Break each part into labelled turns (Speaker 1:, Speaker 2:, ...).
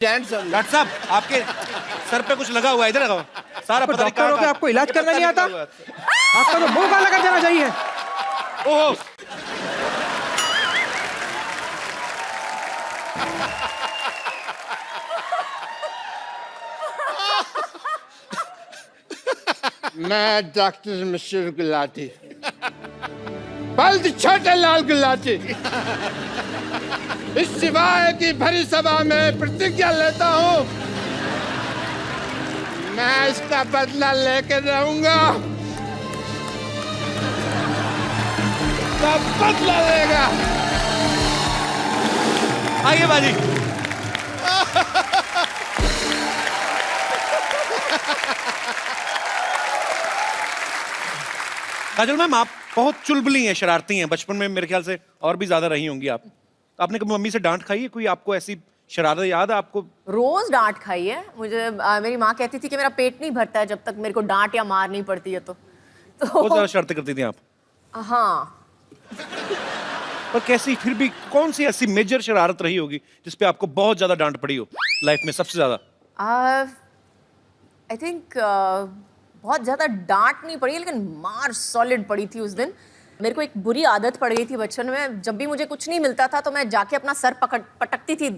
Speaker 1: Doctor साहब आपके sir पे कुछ लगा हुआ है, इधर लगाओ। सारा पता नहीं
Speaker 2: डॉक्टर हो के आपको इलाज करना नहीं आता? आपका तो मुंह काला कर देना चाहिए।
Speaker 1: ओह
Speaker 3: मैं डॉक्टर मशहूर गुलाटी, बल्द छोटे लाल गुलाटी, इस सिवाय की भरी सभा में प्रतिज्ञा लेता हूँ, मैं इसका बदला लेकर रहूंगा। सब बदला लेगा।
Speaker 1: आइए बाजी। काजल मैम आप बहुत चुलबुली हैं, शरारती हैं। बचपन में मेरे ख्याल से और भी ज्यादा रही होंगी आप। आपने कभी मम्मी से डांट खाई है? कोई आपको ऐसी शरारत याद है आपको?
Speaker 4: रोज डांट खाई है मुझे। मेरी माँ कहती थी कि मेरा पेट नहीं भरता है जब तक मेरे को डांट या मार नहीं पड़ती है तो
Speaker 1: बहुत ज्यादा शरारतें करती थी आप।
Speaker 4: हाँ।
Speaker 1: पर कैसी, फिर भी कौन सी ऐसी मेजर शरारत रही होगी जिसपे आपको बहुत ज्यादा डांट पड़ी हो लाइफ में सबसे ज्यादा?
Speaker 4: आई थिंक बहुत ज्यादा डांट नहीं पड़ी लेकिन मार सॉलिड पड़ी थी उस दिन। मेरे को एक बुरी आदत पड़ गई थी बचपन में, जब भी मुझे कुछ नहीं मिलता था तो मैं जाके अपना सर पटकती थी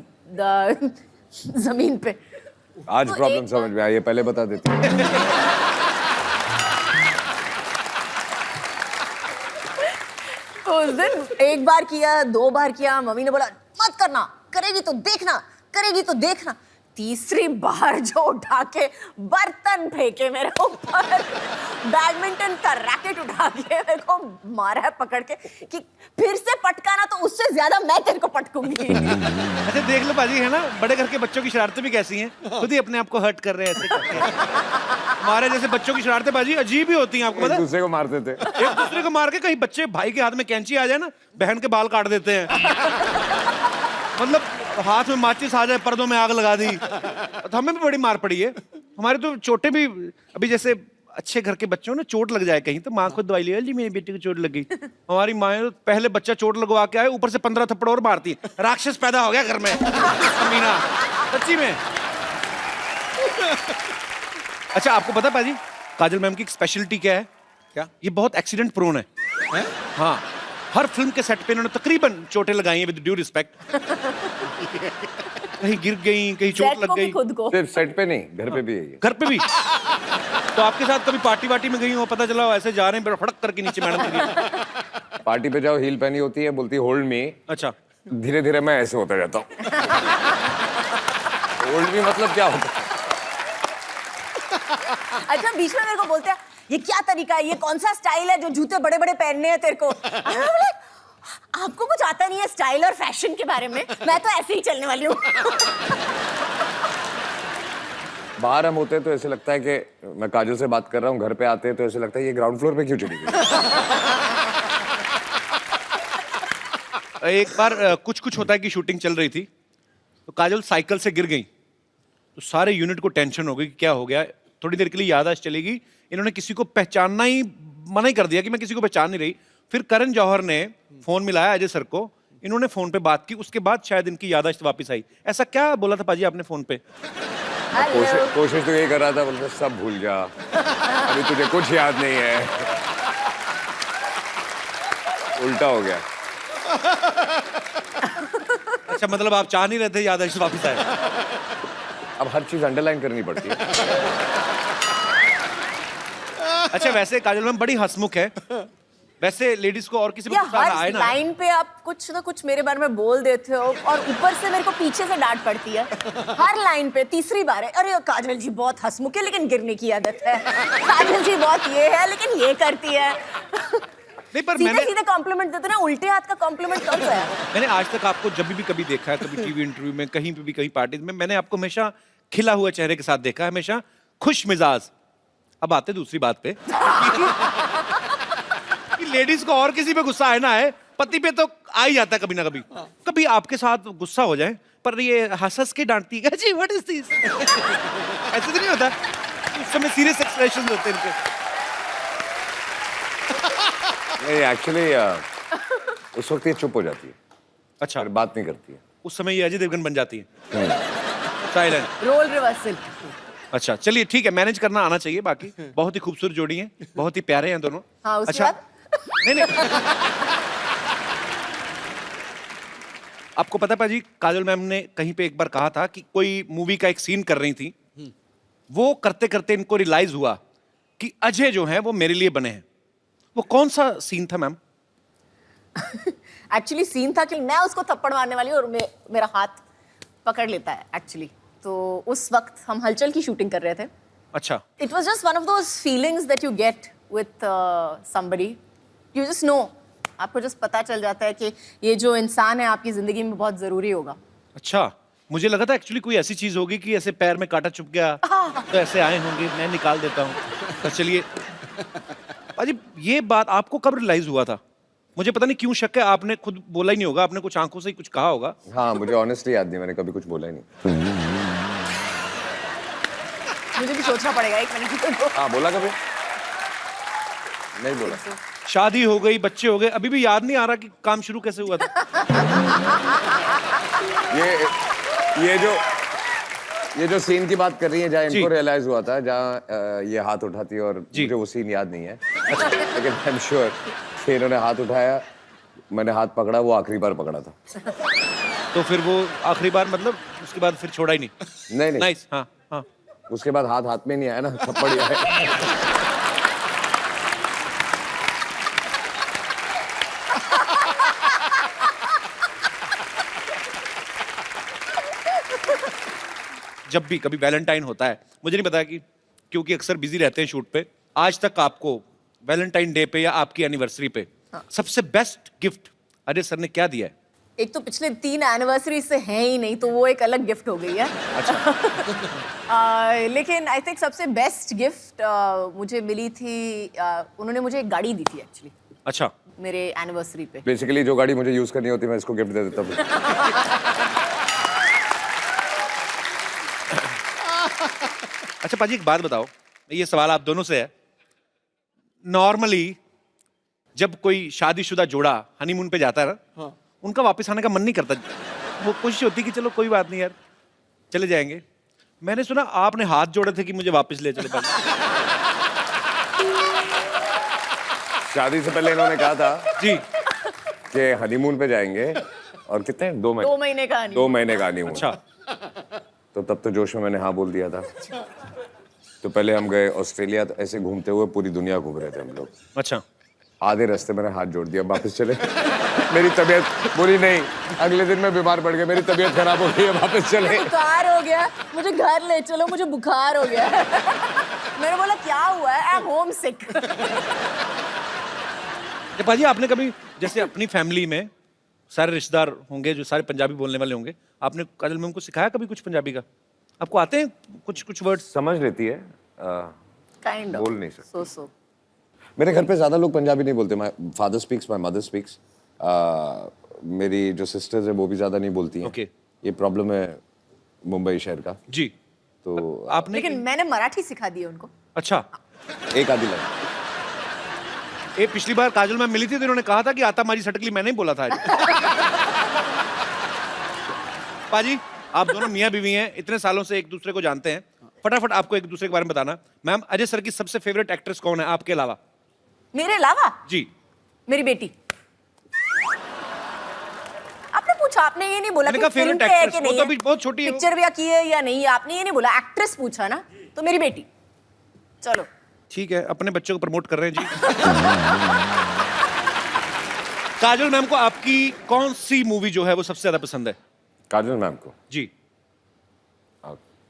Speaker 4: जमीन पे।
Speaker 5: आज
Speaker 4: तो
Speaker 5: प्रॉब्लम समझ में आई है, पहले बता देती।
Speaker 4: तो उस दिन एक बार किया, 2 बार किया, मम्मी ने बोला मत करना, करेगी तो देखना, करेगी तो देखना। तीसरी बार जो उठा के बर्तन फेंके मेरे ऊपर, बैडमिंटन का रैकेट उठा के मेरे को मारा है पकड़ के कि फिर से पटकाना तो उससे ज्यादा मैं तेरे को पटकूंगी।
Speaker 1: अच्छा देख लो बाजी, है ना, बड़े घर के बच्चों की शरारतें भी कैसी हैं, खुद ही अपने आप को हर्ट कर रहे हैं ऐसे करके। हमारे जैसे बच्चों की शरारतें बाजी अजीब ही होती हैं, आपको पता है?
Speaker 5: एक दूसरे को मारते थे।
Speaker 1: एक दूसरे को मार के, कहीं बच्चे भाई के हाथ में कैंची आ जाए ना, बहन के बाल काट देते हैं। मतलब हाथ में माचिस आ जाए, पर्दों में आग लगा दी। तो हमें भी बड़ी मार पड़ी है। हमारे तो चोटें भी, अभी जैसे अच्छे घर के बच्चों ने चोट लग जाए कहीं तो माँ खुद दवाई ले जी मेरी बेटी को चोट लग गई। हमारी माँ तो पहले बच्चा चोट लगवा के आए, ऊपर से 15 थप्पड़ और मारती। राक्षस पैदा हो गया घर में। मीना सच्ची में। अच्छा आपको पता पाजी काजल मैम की एक स्पेशलिटी क्या है? क्या? ये बहुत एक्सीडेंट प्रोन है? हाँ, हर फिल्म के सेट पे इन्होंने तकरीबन चोटें लगाई हैं, विद ड्यू रिस्पेक्ट। कहीं गिर गई, कहीं चोट लग गई।
Speaker 4: खुद को
Speaker 5: सिर्फ सेट पे नहीं, घर पे भी है ये।
Speaker 1: घर पे भी। तो आपके साथ कभी पार्टी वार्टी में गई हो, पता चला हो ऐसे जा रहे हैं फड़क करके नीचे मैडम गिरी?
Speaker 5: पार्टी पे जाओ, हील पहनी होती है, बोलती होल्ड मी।
Speaker 1: अच्छा,
Speaker 5: धीरे धीरे मैं ऐसे होता जाता हूँ। होल्ड मी मतलब क्या होता है?
Speaker 4: अच्छा बीच में मेरे को बोलते हैं ये क्या तरीका है, ये कौन सा स्टाइल है जो जूते बड़े बड़े पहनने हैं तेरे को? आपको कुछ आता नहीं है स्टाइल और फैशन के बारे में, मैं तो ऐसे ही चलने वाली हूँ।
Speaker 5: बाहर हम होते हैं तो ऐसे लगता है कि मैं काजल से बात कर रहा हूँ, घर पे आते हैं तो ऐसे लगता है ये ग्राउंड फ्लोर पे क्यों चली गई?
Speaker 1: एक बार कुछ होता है कि शूटिंग चल रही थी तो काजल साइकिल से गिर गई, तो सारे यूनिट को टेंशन हो गई कि क्या हो गया। थोड़ी देर के लिए याददाश्त चलेगी, इन्होंने किसी को पहचानना ही मना ही कर दिया कि मैं किसी को पहचान नहीं रही। फिर करण जौहर ने फोन मिलाया अजय सर को, इन्होंने फोन पे बात की, उसके बाद शायद इनकी याददाश्त वापस आई। ऐसा क्या बोला था पाजी आपने फोन पे?
Speaker 5: कोशिश तो यही कर रहा था, बोलते सब भूल जा, अभी तुझे कुछ याद नहीं है। उल्टा हो गया।
Speaker 1: अच्छा मतलब आप चाह नहीं रहे थे याददाश्त वापस आए?
Speaker 5: अब हर चीज अंडरलाइन करनी पड़ती है।
Speaker 1: अच्छा वैसे काजल मैम बड़ी हंसमुख है, वैसे लेडीज को और किसी को
Speaker 4: या
Speaker 1: गुस्सा आए
Speaker 4: हर
Speaker 1: ना?
Speaker 4: लाइन पे आप कुछ ना कुछ मेरे बारे में बोल देते हो और ऊपर से मेरे को पीछे से डांट पड़ती है हर लाइन पे। तीसरी बार है, अरे काजल जी बहुत हंसमुख है लेकिन गिरने की आदत है, काजल जी बहुत ये है लेकिन ये करती है।
Speaker 1: नहीं पर
Speaker 4: सीधे सीधे कॉम्प्लीमेंट देते ना, उल्टे हाथ का कॉम्प्लीमेंट कौन सा है?
Speaker 1: मैंने आज तक आपको जब भी कभी देखा है, कभी टीवी इंटरव्यू में, कहीं पे भी, कहीं पार्टी में, मैंने आपको हमेशा खिला हुआ चेहरे के साथ देखा है, हमेशा खुश मिजाज। अब आते दूसरी बात पे कि लेडीज को और किसी पे गुस्सा आए ना आए, पति पे तो आ ही जाता है कभी ना कभी। कभी आपके साथ गुस्सा हो जाए पर ये हंस के डांटती है, जी व्हाट इज दिस, ऐसे तो नहीं होता? उस समय सीरियस एक्सप्रेशंस होते हैं इनके।
Speaker 5: नहीं एक्चुअली उस वक्त ये चुप हो जाती है।
Speaker 1: अच्छा,
Speaker 5: फिर बात नहीं करती है।
Speaker 1: उस समय ये अजय देवगन बन जाती है। साइलेंट।
Speaker 4: Role reversal.
Speaker 1: अच्छा चलिए ठीक है, मैनेज करना आना चाहिए। बाकी बहुत ही खूबसूरत जोड़ी है, बहुत ही प्यारे हैं दोनों।
Speaker 4: हाँ, उसके
Speaker 1: अच्छा
Speaker 4: बाद?
Speaker 1: नहीं नहीं आपको पता पाजी, काजल मैम ने कहीं पे एक बार कहा था कि कोई मूवी का एक सीन कर रही थी, वो करते करते इनको रियलाइज हुआ कि अजय जो है वो मेरे लिए बने हैं। वो कौन सा सीन था मैम?
Speaker 4: एक्चुअली सीन था कि मैं उसको थप्पड़ मारने वाली हूँ और मेरा हाथ पकड़ लेता है एक्चुअली। तो उस वक्त हम हलचल की शूटिंग कर रहे थे।
Speaker 1: अच्छा
Speaker 4: it was just one of those feelings that you get with somebody, you just know, आपको जस्ट पता चल जाता है कि ये जो इंसान है आपकी जिंदगी में बहुत जरूरी होगा।
Speaker 1: अच्छा, मुझे लगा था एक्चुअली कोई ऐसी चीज होगी कि ऐसे पैर में कांटा चुभ गया तो ऐसे आए होंगे, मैं निकाल देता हूँ। तो चलिए पाजी, ये बात आपको कब रियलाइज हुआ था? मुझे पता नहीं क्यों शक है, आपने खुद बोला ही नहीं होगा, आपने कुछ आंखों से ही कुछ कहा होगा।
Speaker 5: हाँ, मुझे ऑनेस्टली याद नहीं, मैंने कभी कुछ बोला ही नहीं।
Speaker 4: मुझे भी सोचना पड़ेगा एक मिनट।
Speaker 5: हाँ, बोला कभी नहीं बोला।
Speaker 1: शादी हो गई, बच्चे हो गए, अभी भी याद नहीं आ रहा कि काम शुरू कैसे हुआ था।
Speaker 5: ये जो सीन की बात कर रही है, जहाँ
Speaker 1: जी।
Speaker 5: इनको रियलाइज हुआ था, जहाँ ये हाथ उठाती है, और मुझे वो सीन याद नहीं है, लेकिन आई एम श्योर कि इन्होंने हाथ उठाया, मैंने हाथ पकड़ा, वो आखिरी बार पकड़ा था।
Speaker 1: तो फिर वो आखिरी बार मतलब उसके बाद फिर छोड़ा ही नहीं?
Speaker 5: नहीं।
Speaker 1: नाइस। हाँ हाँ।
Speaker 5: उसके बाद हाथ हाथ में नहीं आया ना, थप्पड़ ही आया।
Speaker 1: जब भी कभी वैलेंटाइन होता है, मुझे नहीं पता कि क्योंकि अक्सर बिजी रहते हैं शूट पे, आज तक आपको वैलेंटाइन डे पे या आपकी एनिवर्सरी पे सबसे बेस्ट गिफ्ट अजय सर ने क्या दिया है?
Speaker 4: एक तो पिछले 3 एनिवर्सरी से है ही नहीं, तो वो एक अलग गिफ्ट हो गई है।
Speaker 1: अच्छा।
Speaker 4: लेकिन आई थिंक सबसे बेस्ट गिफ्ट मुझे मिली थी, उन्होंने मुझे एक गाड़ी दी थी एक्चुअली
Speaker 1: अच्छा,
Speaker 4: मेरे एनिवर्सरी पे।
Speaker 5: बेसिकली जो गाड़ी मुझे यूज करनी होती है, मैं इसको गिफ्ट दे देता हूँ।
Speaker 1: अच्छा पाजी एक बात बताओ, ये सवाल आप दोनों से है। नॉर्मली जब कोई शादीशुदा जोड़ा हनीमून पे जाता है ना, उनका वापस आने का मन नहीं करता, वो कोशिश होती कि चलो कोई बात नहीं यार चले जाएंगे। मैंने सुना आपने हाथ जोड़े थे कि मुझे वापस ले चले पाए।
Speaker 5: शादी से पहले इन्होंने कहा था
Speaker 1: जी
Speaker 5: कि हनीमून पे जाएंगे, और कितने 2 महीने
Speaker 4: 2 महीने का नहीं।
Speaker 5: 2 महीने का हनीमून।
Speaker 1: अच्छा।
Speaker 5: तो तब तो जोश में मैंने हाँ बोल दिया था। तो पहले हम गए ऑस्ट्रेलिया, तो ऐसे घूमते हुए पूरी दुनिया घूम रहे थे हम लोग।
Speaker 1: अच्छा।
Speaker 5: आधे रास्ते मैंने हाथ जोड़ दिया, वापस चले। मेरी तबीयत बुरी नहीं, अगले दिन मैं बीमार पड़ गया, मेरी तबीयत खराब हो गई है, वापस चले।
Speaker 4: बुखार हो गया, मुझे घर ले चलो, मुझे बुखार हो गया। मैंने बोला क्या हुआ है? आई एम होम सिक।
Speaker 1: पाजी आपने कभी जैसे अपनी फैमिली में सारे रिश्तेदार होंगे जो सारे पंजाबी बोलने वाले होंगे, आपने काजल मैम को सिखाया कभी कुछ पंजाबी का? आपको आते हैं कुछ वर्ड्स?
Speaker 5: समझ लेती है,
Speaker 4: काइंड ऑफ
Speaker 5: बोल नहीं सकते।
Speaker 4: सो
Speaker 5: मेरे घर पे ज्यादा लोग पंजाबी नहीं बोलते। My father speaks, my mother speaks. मेरी जो सिस्टर्स है वो भी ज्यादा नहीं बोलती हैं।
Speaker 1: Okay.
Speaker 5: ये प्रॉब्लम है मुंबई शहर का।
Speaker 1: जी।
Speaker 5: तो
Speaker 1: आपने
Speaker 4: लेकिन मैंने मराठी सिखा दी है उनको।
Speaker 1: अच्छा,
Speaker 5: एक आधी लाइन।
Speaker 1: ये पिछली बार काजल मैम मिली थी तो इन्होंने कहा था कि आता मारी सटकली मैंने ही बोला था। पाजी आप दोनों मियाँ बीवी हैं, इतने सालों से एक दूसरे को जानते हैं, फटाफट आपको एक दूसरे के बारे में बताना। मैम, अजय सर की सबसे फेवरेट एक्ट्रेस कौन है आपके अलावा?
Speaker 4: मेरे अलावा?
Speaker 1: जी।
Speaker 4: मेरी बेटी। आपने पूछा, आपने ये नहीं बोला
Speaker 1: मैंने
Speaker 4: कि
Speaker 1: कहा
Speaker 4: फिल्म
Speaker 1: favorite
Speaker 4: पे है
Speaker 1: actress,
Speaker 4: कि
Speaker 1: वो
Speaker 4: नहीं
Speaker 1: तो
Speaker 4: है,
Speaker 1: अभी बहुत छोटी है वो।
Speaker 4: पिक्चर भी की है या नहीं है, आपने ये नहीं बोला, एक्ट्रेस पूछा ना, तो मेरी बेटी। चलो
Speaker 1: ठीक है, अपने बच्चों को प्रमोट कर रहे हैं जी। काजल मैम को आपकी कौन सी मूवी जो है वो सबसे ज्यादा पसंद है?
Speaker 5: काजल मैम को
Speaker 1: जी।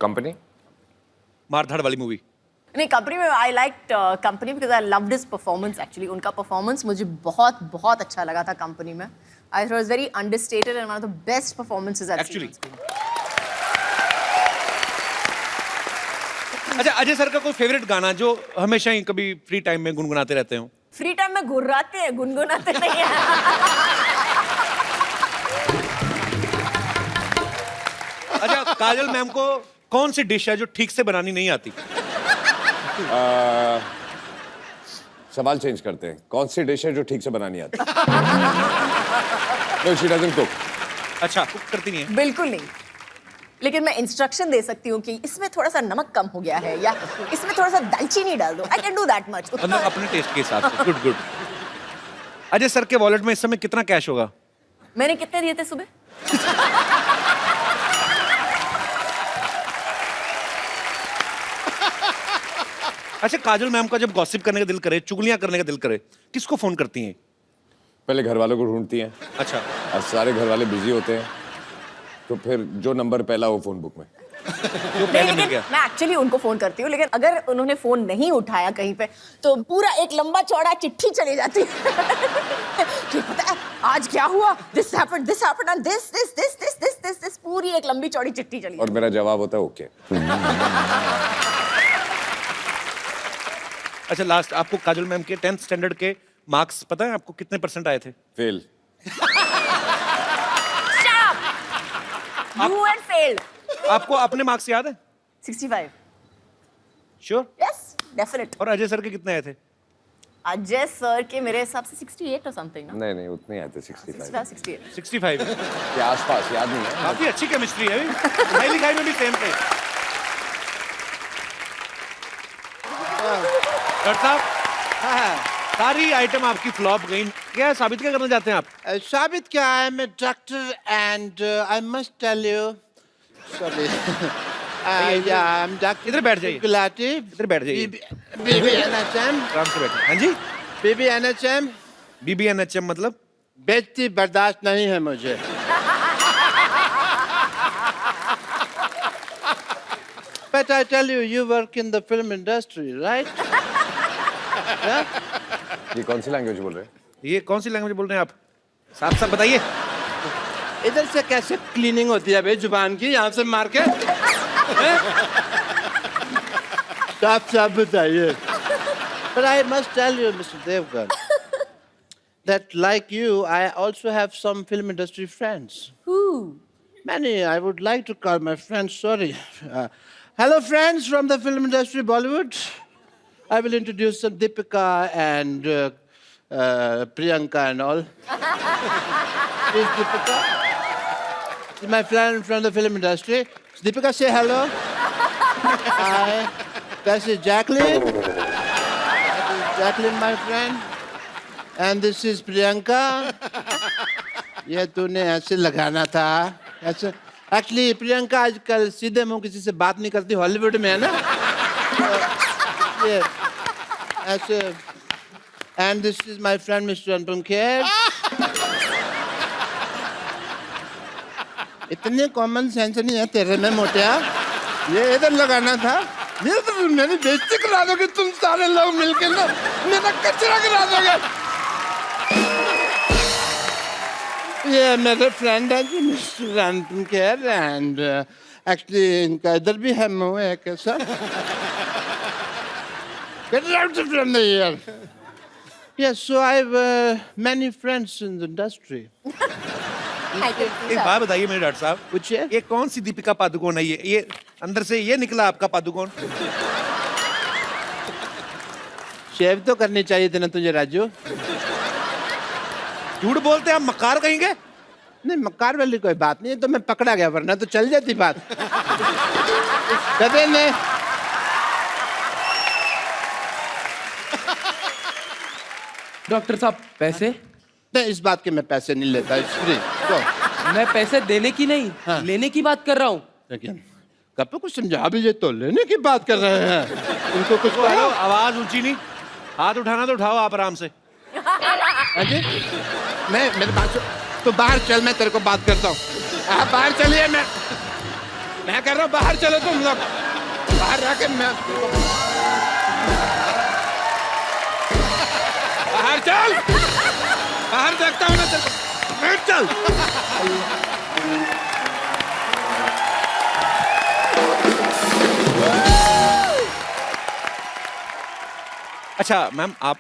Speaker 5: कंपनी,
Speaker 1: मारधाड़ वाली मूवी?
Speaker 4: नहीं, कंपनी में I like company because I loved his performance actually. उनका परफॉर्मेंस मुझे बहुत बहुत अच्छा लगा था कंपनी में। I thought was very understated and one of the best performances I have seen.
Speaker 1: अच्छा, अजय सर का कोई फेवरेट गाना जो हमेशा ही कभी फ्री टाइम में गुनगुनाते रहते हो?
Speaker 4: फ्री टाइम में गुर्राते हैं, गुनगुनाते नहीं हैं।
Speaker 1: अच्छा, काजल मैम को कौन सी डिश है जो ठीक से बनानी नहीं आती?
Speaker 5: सवाल चेंज करते हैं। कौन सी डिश है जो ठीक से बनानी आती? No, she doesn't cook.
Speaker 1: अच्छा, कुक करती नहीं है?
Speaker 4: बिल्कुल नहीं। लेकिन मैं इंस्ट्रक्शन दे सकती हूँ कि इसमें थोड़ा सा नमक कम हो गया है या इसमें थोड़ा सा दालचीनी डाल दो। I can do that much.
Speaker 1: मतलब अपने टेस्ट के हिसाब से। Good good. अजय सर के वॉलेट में इस समय कितना कैश होगा?
Speaker 4: मैंने कितने दिए थे सुबह?
Speaker 1: अच्छा, काजल मैम का जब गॉसिप करने का दिल करे, चुगलियां करने का दिल करे, किसको फोन करती हैं?
Speaker 5: पहले घर वालों को ढूंढती हैं,
Speaker 1: अच्छा,
Speaker 5: और सारे घर वाले बिजी होते हैं, तो फिर जो नंबर पहला हो फोन बुक में।
Speaker 1: जो
Speaker 4: नहीं,
Speaker 1: पहले मिल
Speaker 4: लेकिन
Speaker 1: गया।
Speaker 4: मैं एक्चुअली उनको फोन करती हूँ, लेकिन अगर उन्होंने फोन नहीं उठाया कहीं पे तो पूरा एक लंबा चौड़ा चिट्ठी चली जाती है कि पता है आज क्या हुआ, दिस हैपेंड एंड दिस, पूरी एक लंबी चौड़ी चिट्ठी चली
Speaker 5: और मेरा जवाब होता है ओके।
Speaker 1: अच्छा, लास्ट आपको काजल मैम के 10th स्टैंडर्ड के मार्क्स पता है आपको कितने % आए थे?
Speaker 5: फेल।
Speaker 4: You and failed.
Speaker 1: आपको अपने मार्क्स याद है?
Speaker 4: 65।
Speaker 1: श्योर?
Speaker 4: Yes, definite.
Speaker 1: और अजय सर के कितने आए थे?
Speaker 4: अजय सर के मेरे हिसाब से 68 और समथिंग ना।
Speaker 5: नहीं उतने आए थे, 65
Speaker 4: 68।
Speaker 1: 65
Speaker 5: के आसपास, याद नहीं है।
Speaker 1: काफी अच्छी केमिस्ट्री है अभी। पढ़ाई लिखाई में भी सेम थे। डॉक्टर साहब, सारी आइटम आपकी फ्लॉप गई, क्या साबित क्या करना चाहते हैं आप?
Speaker 3: साबित क्या है, मैं doctor and I must tell you, sorry, या आई एम डॉक्टर।
Speaker 1: इधर बैठ जाइए।
Speaker 3: गुलाटी,
Speaker 1: इधर बैठ जाइए।
Speaker 3: बीबी एनएचएम,
Speaker 1: आराम से बैठिए। हाँ जी,
Speaker 3: बीबी एनएचएम,
Speaker 1: BBNHM मतलब?
Speaker 3: बेइज्जती बर्दाश्त नहीं है मुझे। But I tell you, you work in the film industry, right? Yeah?
Speaker 5: ये कौन सी लैंग्वेज बोल रहे हैं?
Speaker 1: ये कौन सी लैंग्वेज बोल रहे हैं आप? साफ साफ बताइए।
Speaker 3: इधर से कैसे क्लीनिंग होती है भाई जुबान की, यहाँ से मार के? साफ साफ बताइए। But I must tell you, Mr. Devgan, that like you, I also have some film industry friends.
Speaker 4: Who?
Speaker 3: Many. I would like to call my friends. Sorry. Hello, friends from the film industry, Bollywood. I will introduce some Deepika and Priyanka and all. Is Deepika? She's my friend from the film industry. Deepika, say hello. Hi. This is Jacqueline. That is Jacqueline, my friend. And this is Priyanka. ये तूने ऐसे लगाना था, ऐसे। Actually, Priyanka आजकल सीधे मुंह किसी से बात नहीं करती, हॉलीवुड में है ना। ये ऐसे। And this is my friend Mr. Anupam Kher. इतने कॉमन सेंस नहीं है तेरे में मोटिया। ये इधर लगाना था। ये तो मेरी बेइज्जती करा दोगे तुम सारे लोग मिलके ना, मेरा कचरा करा दोगे। ये मेरे फ्रेंड है जी, mister Anupam Kher, and actually इनका इधर भी है मुंह है कैसा। Get out from here. Yes, so I have many friends in the industry.
Speaker 1: एक बात बताइए मेरे डॉक्टर साहब,
Speaker 3: पूछिए।
Speaker 1: ये कौन सी दीपिका पादुकोण है? ये अंदर से ये निकला आपका पादुकोण?
Speaker 3: शेव तो करनी चाहिए थी ना तुझे राजू।
Speaker 1: झूठ बोलते हैं आप, मक्कार कहेंगे?
Speaker 3: नहीं, मक्कार वाली कोई बात नहीं है, तो मैं पकड़ा गया, वरना तो चल जाती बात। गधे ने
Speaker 2: डॉक्टर साहब पैसे?
Speaker 3: नहीं, इस बात के मैं पैसे नहीं लेता, इट्स फ्री। तो
Speaker 2: मैं पैसे देने की नहीं,
Speaker 3: हाँ।
Speaker 2: लेने की बात कर रहा हूँ।
Speaker 3: लेकिन कब कुछ समझा भी, ये तो लेने की बात कर रहे हैं। उनको कुछ
Speaker 1: हेलो, आवाज ऊंची नहीं, हाथ उठाना तो उठाओ आप आराम से।
Speaker 3: हाँ जी, मैं मेरे पास तो बाहर चल, मैं तेरे को बात करता हूँ। आप बाहर चलिए, मैं कह रहा हूँ बाहर चलो तुम लोग, बाहर रह के मैं बाहर चल, बाहर देखता हूँ ना तेरे को, बैठ चल।
Speaker 1: अच्छा मैम, आप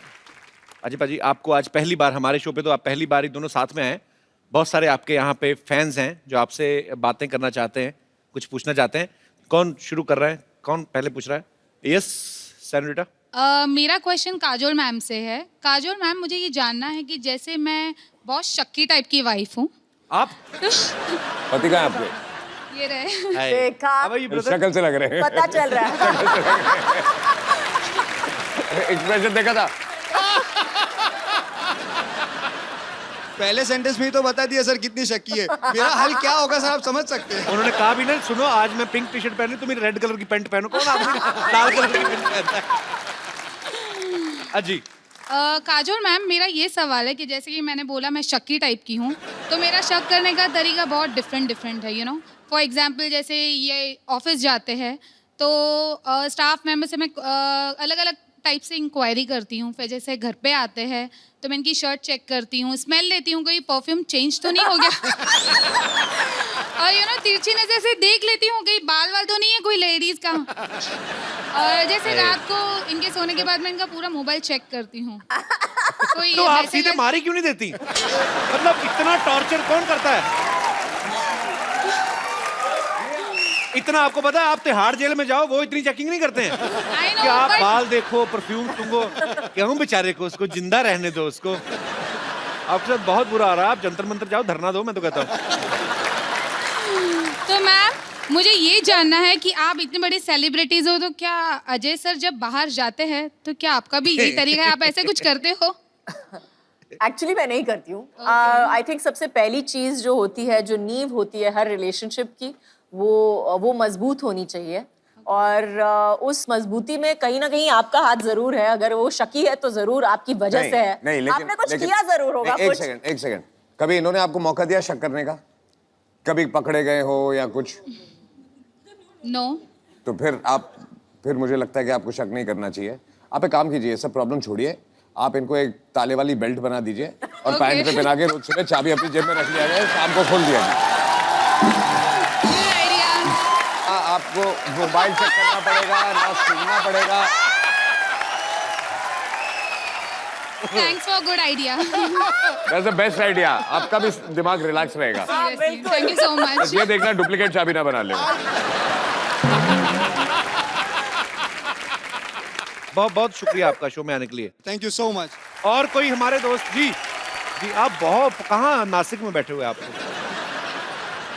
Speaker 1: अजय पाजी, आपको आज पहली बार हमारे शो पे, तो आप पहली बार ही दोनों साथ में आए। बहुत सारे आपके यहाँ पे फैंस हैं जो आपसे बातें करना चाहते हैं, कुछ पूछना चाहते हैं। कौन शुरू कर रहा है? कौन पहले पूछ रहा है? Yes senorita.
Speaker 6: मेरा क्वेश्चन काजोल मैम से है। काजोल मैम, मुझे ये जानना है कि जैसे मैं बहुत शक्की टाइप की वाइफ हूँ।
Speaker 1: आप
Speaker 5: पति कहाँ है आपके?
Speaker 6: ये रहे।
Speaker 4: देखा,
Speaker 1: अब ये ब्रदर
Speaker 5: शक्ल से लग रहे हैं,
Speaker 4: पता चल रहा है।
Speaker 5: एक्सप्रेशन देखा था।
Speaker 2: पहले सेंटेंस में ही तो बता दिया सर कितनी शक्की है। मेरा हल क्या होगा सर आप समझ सकते हैं।
Speaker 1: उन्होंने कहा भी ना, सुनो आज मैं पिंक टी शर्ट पहनी, तुम रेड कलर की पैंट पहनो। कौन आदमी लाल कलर की पैंट पहनता है? अजी
Speaker 6: काजोल मैम, मेरा ये सवाल है कि जैसे कि मैंने बोला मैं शक्की टाइप की हूँ, तो मेरा शक करने का तरीका बहुत डिफरेंट है, फॉर एग्जांपल जैसे ये ऑफिस जाते हैं तो स्टाफ मेंबर से मैं अलग अलग टाइप से इंक्वायरी करती हूँ। फिर जैसे घर पे आते हैं तो मैं इनकी शर्ट चेक करती हूँ, स्मेल लेती हूँ, कोई परफ्यूम चेंज तो नहीं हो गया। और तिरछी नजर से देख लेती हूँ कहीं बाल वाल तो नहीं है कोई लेडीज का। और जैसे रात को इनके सोने के बाद मैं इनका पूरा मोबाइल चेक करती हूँ। कोई
Speaker 1: तो आप
Speaker 6: मैसेज
Speaker 1: सीधे मारी क्यों नहीं देती? मतलब इतना टॉर्चर कौन करता है? इतना आपको पता है, आप तिहाड़ जेल में जाओ, वो इतनी चेकिंग नहीं करते हैं
Speaker 6: I know,
Speaker 1: कि आप
Speaker 6: but-
Speaker 1: बाल देखो, परफ्यूम सूंघो। क्यों बेचारे को, उसको जिंदा रहने दो उसको। आपके साथ बहुत बुरा आ रहा है, आप जंतर मंतर जाओ, धरना दो, मैं तो कहता हूँ।
Speaker 6: तो मैम, मुझे ये जानना है कि आप इतने बड़े सेलिब्रिटीज हो, तो क्या अजय सर जब बाहर जाते हैं तो क्या आपका भी यही तरीका है, आप ऐसे कुछ करते हो?
Speaker 4: एक्चुअली मैं नहीं करती हूँ। आई थिंक सबसे पहली चीज जो होती है, जो नींव होती है हर रिलेशनशिप की, वो मजबूत होनी चाहिए। और उस मजबूती में कहीं ना कहीं आपका हाथ जरूर है। अगर वो शकी है तो जरूर आपकी वजह से है।
Speaker 5: नहीं, लेकिन
Speaker 4: आपने कुछ
Speaker 5: लेकिन-
Speaker 4: किया जरूर होगा।
Speaker 5: नहीं,
Speaker 4: कुछ
Speaker 5: एक सेकंड, कभी इन्होंने आपको मौका दिया शक करने का? कभी पकड़े गए हो या कुछ?
Speaker 6: नो।
Speaker 5: तो फिर मुझे लगता है कि आपको शक नहीं करना चाहिए। आप एक काम कीजिए, सब प्रॉब्लम छोड़िए, आप इनको एक ताले वाली बेल्ट बना दीजिए और पैंट पे पहना के रोज सुबह चाबी अपनी जेब में रख लिया जाए, शाम को खोल दिया जाए। आपको मोबाइल चेक करना पड़ेगा ना, सुनना पड़ेगा।
Speaker 6: Thanks for good idea.
Speaker 5: That's the best idea. आपका भी दिमाग रिलैक्स रहेगा।
Speaker 6: Thank you so much.
Speaker 5: ये देखना डुप्लीकेट चाबी ना बना ले।
Speaker 1: बहुत बहुत शुक्रिया आपका शो में आने के लिए।
Speaker 2: Thank you so much.
Speaker 1: और कोई हमारे दोस्त जी आप बहुत कहाँ नासिक में बैठे हुए आप तो?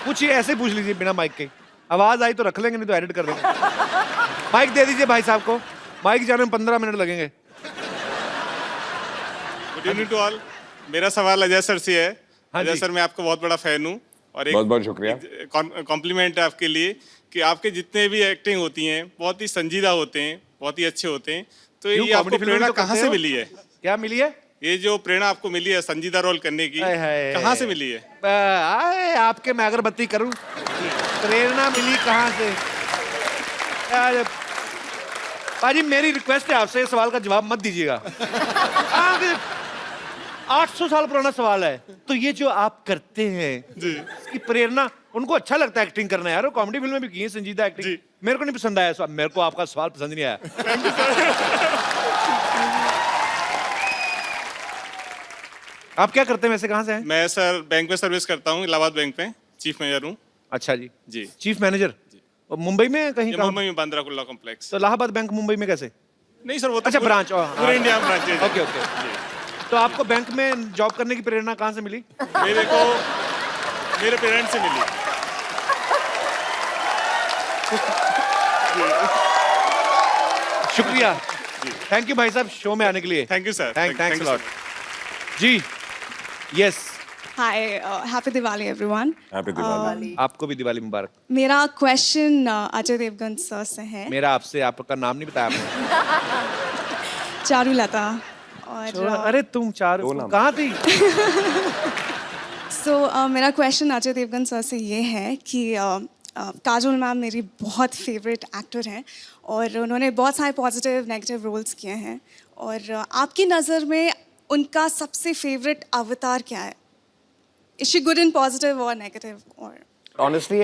Speaker 1: पूछिए, ऐसे पूछ लीजिए बिना माइक के। आवाज आई तो रख लेंगे, नहीं तो एडिट कर देंगे। माइक दे दीजिए भाई साहब को। माइक जाने में 15 मिनट लगेंगे।
Speaker 7: Good evening to all. मेरा सवाल अजय सर से है।
Speaker 1: हाँ
Speaker 7: अजय
Speaker 1: जी।
Speaker 7: सर, मैं आपका बहुत बड़ा फैन हूँ और
Speaker 5: बहुत बहुत शुक्रिया।
Speaker 7: कॉम्प्लीमेंट है आपके लिए कि आपके जितने भी एक्टिंग होती हैं बहुत ही संजीदा होते हैं, बहुत ही अच्छे होते हैं। तो
Speaker 1: क्यों,
Speaker 7: ये आपको
Speaker 1: कॉमेडी फिल्म
Speaker 7: प्रेरणा
Speaker 1: तो
Speaker 7: कहाँ
Speaker 1: करते
Speaker 7: से
Speaker 1: हो?
Speaker 7: मिली है?
Speaker 1: क्या मिली है?
Speaker 7: ये जो प्रेरणा आपको मिली है संजीदा रोल करने की,
Speaker 1: हाय हाय।
Speaker 7: कहाँ से मिली है?
Speaker 1: आए आपके मैं अगरबत्ती करूं, प्रेरणा मिली कहाँ से? यार, पाजी मेरी रिक्वेस्ट है आपसे, इस सवाल का जवाब मत दीजिएगा। 800 साल पुराना सवाल है। तो ये जो आप करते हैं इसकी प्रेरणा, उनको अच्छा लगता है एक्टिंग करना यार, वो कॉमेडी फिल्म में भी की है संजीदा एक्टिंग। मेरे को नहीं पसंद आया सवाल, मेरे को आपका सवाल पसंद नहीं आया। आप क्या करते हैं वैसे, कहाँ से हैं?
Speaker 7: मैं सर बैंक में सर्विस करता हूँ, इलाहाबाद बैंक में चीफ मैनेजर हूँ।
Speaker 1: अच्छा जी।
Speaker 7: जी।
Speaker 1: Chief manager. और मुंबई में कहीं
Speaker 7: ये
Speaker 1: काम?
Speaker 7: मुंबई में बांद्रा कुर्ला कॉम्प्लेक्स।
Speaker 1: तो इलाहाबाद बैंक मुंबई में कैसे?
Speaker 7: नहीं सर, वो तो
Speaker 1: अच्छा,
Speaker 7: पूरे-
Speaker 1: ब्रांच।
Speaker 7: पूरे इंडिया में ब्रांच है।
Speaker 1: Okay okay. तो आपको बैंक में जॉब करने की प्रेरणा कहाँ से मिली?
Speaker 7: मेरे को मेरे पेरेंट्स से मिली।
Speaker 1: शुक्रिया, थैंक यू भाई साहब शो में आने के लिए।
Speaker 7: Thank you sir.
Speaker 1: Thanks lot ji. Yes,
Speaker 8: Hi, happy Diwali everyone.
Speaker 5: Happy Diwali.
Speaker 1: आपको भी दिवाली मुबारक।
Speaker 8: मेरा क्वेश्चन अजय देवगन सर से है।
Speaker 1: मेरा आपसे, आपका नाम नहीं बताया आपने।
Speaker 8: चारुलता।
Speaker 1: छोड़ो,
Speaker 8: और
Speaker 1: अरे तुम चार
Speaker 5: दो नाम।
Speaker 1: कहाँ थी?
Speaker 8: मेरा क्वेश्चन अजय देवगन सर से ये है कि काजोल मैम मेरी बहुत फेवरेट एक्टर हैं और उन्होंने बहुत सारे पॉजिटिव नेगेटिव रोल्स किए हैं, और आपकी नज़र में उनका सबसे फेवरेट अवतार क्या है? Is she good in positive और नेगेटिव? और
Speaker 5: ऑनेस्टली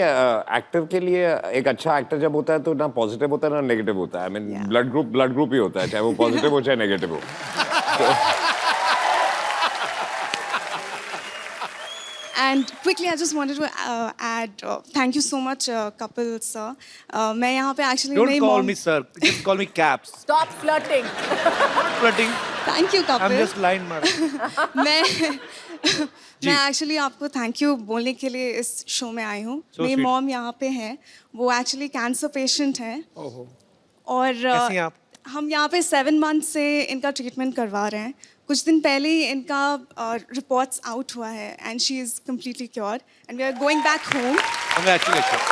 Speaker 5: एक्टर के लिए एक अच्छा एक्टर जब होता है तो ना पॉजिटिव होता है ना नेगेटिव होता है। आई मीन ब्लड ग्रुप ही होता है, चाहे वो पॉजिटिव हो चाहे नेगेटिव हो।
Speaker 8: And quickly, I just wanted to add, thank you so much, Kapil sir. मैं यहाँ पे actually
Speaker 1: Don't
Speaker 8: मेरी
Speaker 1: call
Speaker 8: mom.
Speaker 1: me sir. Just call me Caps.
Speaker 4: Stop flirting.
Speaker 1: Flirting.
Speaker 8: Thank you,
Speaker 1: I'm
Speaker 8: Kapil.
Speaker 1: just line मार.
Speaker 8: मैं actually आपको thank you बोलने के लिए इस शो में आई हूँ.
Speaker 1: So
Speaker 8: मेरी
Speaker 1: sweet.
Speaker 8: मॉम यहाँ पे है. वो एक्चुअली कैंसर पेशेंट हैं. और
Speaker 1: कैसी हैं आप?
Speaker 8: हम यहाँ पे 7 मंथ से इनका ट्रीटमेंट करवा रहे हैं. कुछ दिन पहले ही इनका रिपोर्ट्स आउट हुआ है and she is completely cure and we are going back home.
Speaker 1: Congratulations.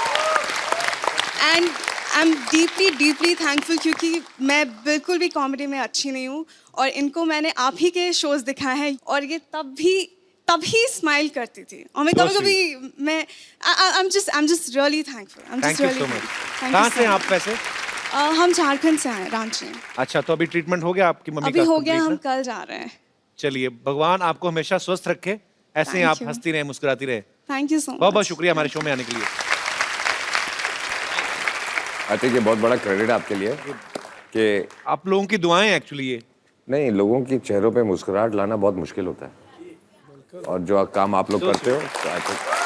Speaker 8: And I am deeply thankful क्योंकि मैं बिल्कुल भी कॉमेडी में अच्छी नहीं हूँ और इनको मैंने आप ही के शोज दिखाए हैं और ये तभी स्माइल करती थी और मैं
Speaker 1: So
Speaker 8: कभी मैं I am just really thankful.
Speaker 1: Thank you so much. कहाँ से हैं आप वैसे?
Speaker 8: हम झारखंड से हैं, रांची.
Speaker 1: अच्छा, तो अभी ट्रीटमेंट हो गया आपकी मम्मी
Speaker 8: अभी
Speaker 1: का?
Speaker 8: हो गया,
Speaker 1: complete
Speaker 8: हम
Speaker 1: ना?
Speaker 8: कल जा रहे हैं.
Speaker 1: चलिए, भगवान आपको हमेशा स्वस्थ रखे. ऐसे ही
Speaker 8: Thank
Speaker 1: आप
Speaker 8: you.
Speaker 1: हंसती रहे, मुस्कुराती रहे.
Speaker 8: Thank you so much.
Speaker 1: बहुत बहुत शुक्रिया हमारे शो में आने के लिए.
Speaker 5: आई थिंक ये बहुत बड़ा क्रेडिट आपके लिए कि
Speaker 1: आप लोगों की दुआएं एक्चुअली ये.
Speaker 5: नहीं, लोगों की चेहरों पे मुस्कुराहट लाना बहुत मुश्किल होता है और जो काम आप लोग करते हो तो I think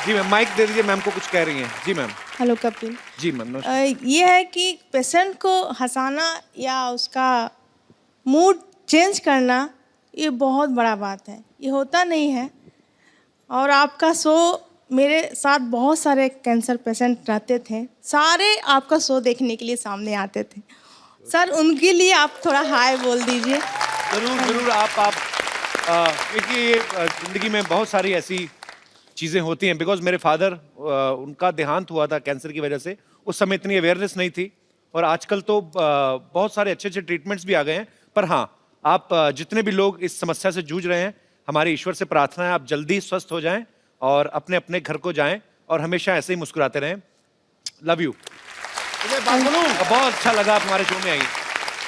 Speaker 1: जी मैम, माइक दे दीजिए, मैम को कुछ कह रही हैं. जी मैम.
Speaker 9: हेलो कपिल.
Speaker 1: जी मैम, नमस्कार.
Speaker 9: ये है कि पेशेंट को हंसाना या उसका मूड चेंज करना ये बहुत बड़ा बात है. ये होता नहीं है. और आपका शो, मेरे साथ बहुत सारे कैंसर पेशेंट रहते थे, सारे आपका शो देखने के लिए सामने आते थे. सर, उनके लिए आप थोड़ा हाय बोल दीजिए.
Speaker 1: जरूर जरूर. आप क्योंकि ये जिंदगी में बहुत सारी ऐसी चीज़ें होती हैं. बिकॉज मेरे फादर, उनका देहांत हुआ था कैंसर की वजह से. उस समय इतनी अवेयरनेस नहीं थी और आजकल तो बहुत सारे अच्छे अच्छे ट्रीटमेंट्स भी आ गए हैं. पर हाँ, आप जितने भी लोग इस समस्या से जूझ रहे हैं, हमारे ईश्वर से प्रार्थना है आप जल्दी स्वस्थ हो जाएं और अपने अपने घर को जाएं और हमेशा ऐसे ही मुस्कुराते रहें. Love you. बहुत अच्छा लगा आप हमारे शो में आई.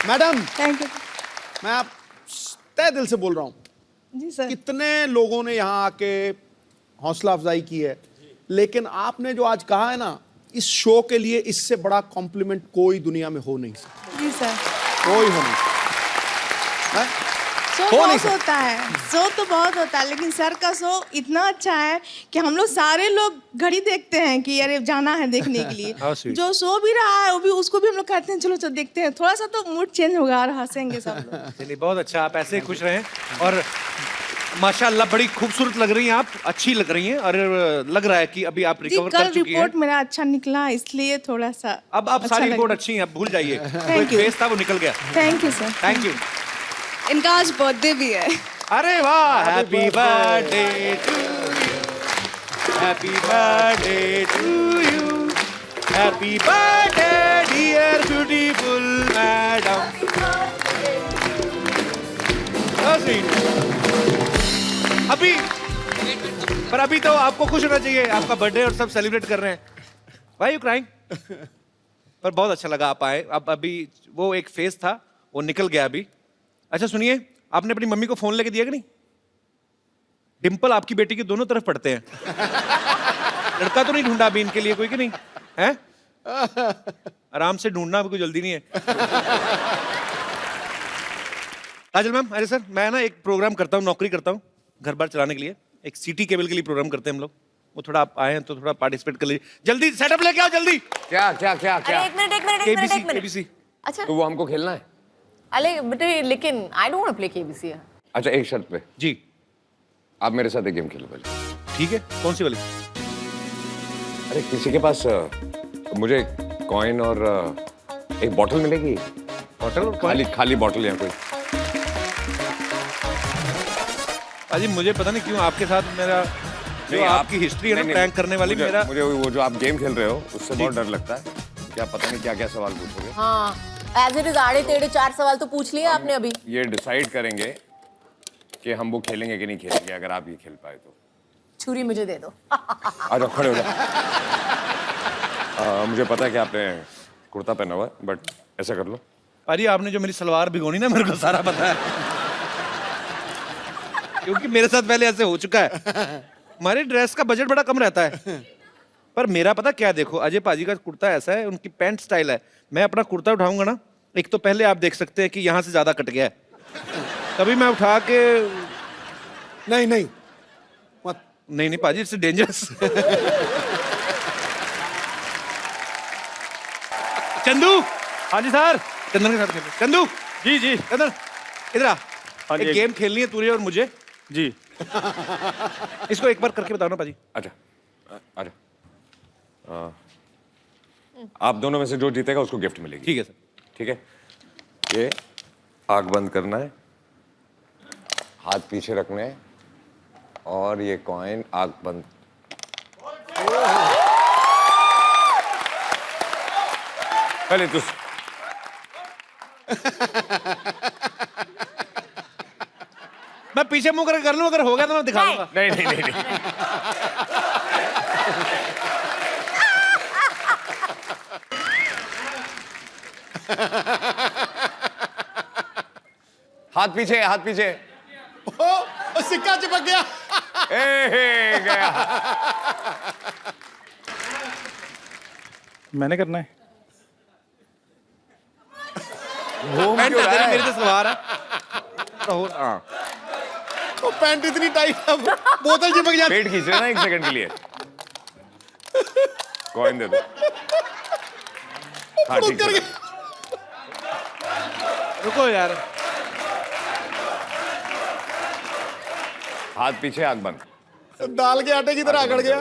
Speaker 10: Madam,
Speaker 9: thank you.
Speaker 10: मैं आप तहे दिल से बोल रहा हूँ,
Speaker 9: जी सर.
Speaker 10: कितने लोगों ने यहाँ आके हौसला अफजाई की है, लेकिन आपने जो आज कहा है ना, इस शो के लिए इससे बड़ा कॉम्प्लीमेंट कोई दुनिया में हो नहीं सकता.
Speaker 9: जी सर.
Speaker 10: कोई हो नहीं सकता. हैं?
Speaker 9: शो
Speaker 10: हो नहीं
Speaker 9: बहुत
Speaker 10: सकता.
Speaker 9: होता है, शो तो बहुत होता है, लेकिन सर का शो इतना अच्छा है कि हम लोग सारे लोग घड़ी देखते हैं कि अरे जाना है देखने के लिए.
Speaker 1: How sweet.
Speaker 9: जो शो भी रहा है वो भी, उसको भी हम लोग कहते हैं चलो चलो देखते हैं, थोड़ा सा तो मूड चेंज होगा और हंसेंगे सब लोग.
Speaker 1: चलिए, बहुत अच्छा. आप ऐसे ही खुश रहें और माशाल्लाह बड़ी खूबसूरत लग रही हैं आप. अच्छी लग रही हैं और लग रहा है कि अभी आप
Speaker 9: जी,
Speaker 1: रिकवर
Speaker 9: कल
Speaker 1: कर चुकी हैं.
Speaker 9: रिपोर्ट मेरा अच्छा निकला, इसलिए थोड़ा सा
Speaker 1: अब
Speaker 9: अच्छा
Speaker 1: सारी
Speaker 9: लग
Speaker 1: रिपोर्ट
Speaker 9: रहा
Speaker 1: अच्छी है, अब भूल जाइए.
Speaker 9: Thank you.
Speaker 1: फेस था वो निकल गया.
Speaker 9: है. Thank you sir.
Speaker 1: Thank you.
Speaker 8: इनका आज बर्थडे भी है.
Speaker 1: अरे वाह. Happy birthday to you. Happy birthday to you. Happy birthday dear beautiful madam. अभी पर अभी तो आपको खुश होना चाहिए, आपका बर्थडे और सब सेलिब्रेट कर रहे हैं. Why you crying? पर बहुत अच्छा लगा आप आए. अब अभी वो एक फेस था वो निकल गया अभी. अच्छा सुनिए, आपने अपनी मम्मी को फोन लेके दिया कि नहीं? डिंपल आपकी बेटी के दोनों तरफ पड़ते हैं. लड़का तो नहीं ढूंढा अभी इनके लिए कोई कि नहीं है? आराम से ढूंढना, अभी कोई जल्दी नहीं है. काजल मैम, अरे सर, मैं ना एक प्रोग्राम करता हूँ, नौकरी करता हूँ घर बार चलाने के लिए. एक सिटी केबल के लिए प्रोग्राम करते हैं हम लोग. वो थोड़ा आप आए हैं तो थोड़ा पार्टिसिपेट कर लीजिए. जल्दी सेटअप लेके आओ जल्दी.
Speaker 5: क्या क्या क्या
Speaker 4: अरे
Speaker 5: क्या
Speaker 4: एक मिनट.
Speaker 1: केबीसी.
Speaker 4: अच्छा,
Speaker 5: तो वो हमको खेलना है.
Speaker 4: अरे बेटे, लेकिन I don't want to play KBC.
Speaker 5: अच्छा, एक शर्त पे
Speaker 1: जी
Speaker 5: आप मेरे साथ एक गेम खेलो पहले.
Speaker 1: ठीक है. कौन सी वाली?
Speaker 5: अरे किसी के पास मुझे कॉइन और एक बॉटल मिलेगी.
Speaker 1: होटल और
Speaker 5: खाली खाली बॉटल या कोई.
Speaker 1: अजी मुझे पता नहीं क्यों आपके साथ मेरा जो आपकी हिस्ट्री है ना प्रैंक करने वाली, मेरा
Speaker 5: मुझे वो जो आप गेम खेल रहे हो उससे बहुत डर लगता है. क्या पता नहीं क्या क्या सवाल पूछोगे.
Speaker 4: हाँ, एज इट इज आड़े टेढ़े 4 सवाल तो पूछ लिए आपने अभी.
Speaker 5: ये डिसाइड करेंगे कि हम वो खेलेंगे कि नहीं खेलेंगे. अगर आप ये खेल पाए तो
Speaker 4: छुरी मुझे दे दो.
Speaker 5: आ जाओ, खड़े हो जाओ. मुझे पता है कि आपने कुर्ता पहना हुआ है, बट ऐसा कर लो.
Speaker 1: अरे आपने जो मेरी सलवार भिगोनी ना, मेरे को सारा पता है. क्योंकि मेरे साथ पहले ऐसे हो चुका है. हमारे ड्रेस का बजट बड़ा कम रहता है. पर मेरा पता क्या, देखो अजय पाजी का कुर्ता ऐसा है, उनकी पैंट स्टाइल है. मैं अपना कुर्ता उठाऊंगा ना, एक तो पहले आप देख सकते हैं कि यहाँ से ज्यादा कट गया है. तभी मैं उठा के
Speaker 10: नहीं नहीं,
Speaker 1: नहीं नहीं पाजी, इट्स डेंजरस। चंदू। हाँ जी सर। चंदन के साथ खेल। चंदू। जी जी। चंदन इधर आ।
Speaker 11: हाँ जी,
Speaker 1: एक गेम खेलनी है तुझे और मुझे।
Speaker 11: जी।
Speaker 1: इसको एक बार करके बताओ ना पाजी।
Speaker 5: अच्छा अच्छा, आप दोनों में से जो जीतेगा उसको गिफ्ट मिलेगी।
Speaker 1: ठीक है सर।
Speaker 5: ठीक है, ये आग बंद करना है, हाथ पीछे रखने हैं, और ये कॉइन आग बंद। पहले तू
Speaker 1: मैं पीछे मुंह करके कर लूं, अगर हो गया तो मैं दिखा दूंगा।
Speaker 5: नहीं नहीं नहीं, नहीं। हाथ पीछे, हाथ पीछे।
Speaker 10: ओ, सिक्का चिपक गया।
Speaker 5: गया।
Speaker 11: मैंने करना है।
Speaker 1: पैंट
Speaker 5: क्यों रहा है?
Speaker 1: मेरे से सवार है।
Speaker 5: हाँ,
Speaker 10: तो पैंट इतनी टाइट, बोतल चिपक जाती।
Speaker 5: पेट खींच रहे ना 1 सेकंड के लिए। कॉइन दे दो। हाँ ठीक है।
Speaker 1: रुको यार।
Speaker 5: हाथ पीछे, आग बंद।
Speaker 10: दाल के आटे की तरह अकड़ गया।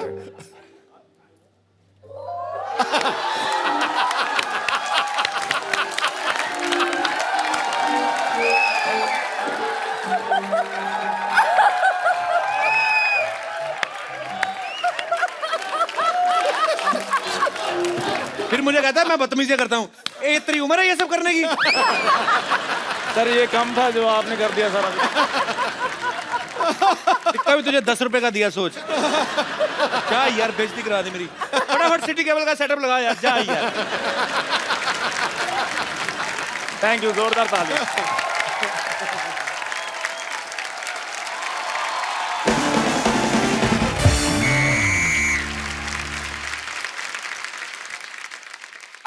Speaker 1: फिर मुझे कहता है मैं बदतमीजी करता हूँ। ए तेरी उम्र है ये सब करने की?
Speaker 11: सर ये कम था जो आपने कर दिया सर।
Speaker 1: इतना भी तुझे 10 रुपए का दिया, सोच। क्या यार बेइज्जती करा दी मेरी। फटाफट सिटी केबल का सेटअप लगा यार, जा यार।
Speaker 11: थैंक यू, जोरदार ताली।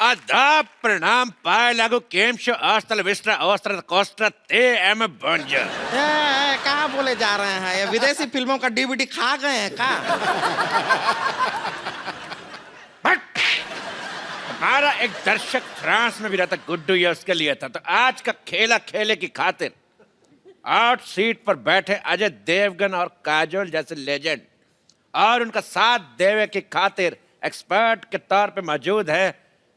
Speaker 1: आदाब, प्रणाम, पाए लागू, केम शो, ऑस्ट्रल विस्ट्रा, ऑस्ट्रल कोस्ट्रा, ते एम बंजर।
Speaker 3: कहाँ बोले जा रहे हैं? ये विदेशी फिल्मों का डीवीडी खा गए हैं का?
Speaker 1: हमारा एक दर्शक फ्रांस में भी रहता, गुड्डू, ये उसके लिए था। तो आज का खेला खेले की खातिर आउट सीट पर बैठे अजय देवगन और काजोल जैसे लेजेंड, और उनका साथ देवे की खातिर एक्सपर्ट के तौर पे मौजूद है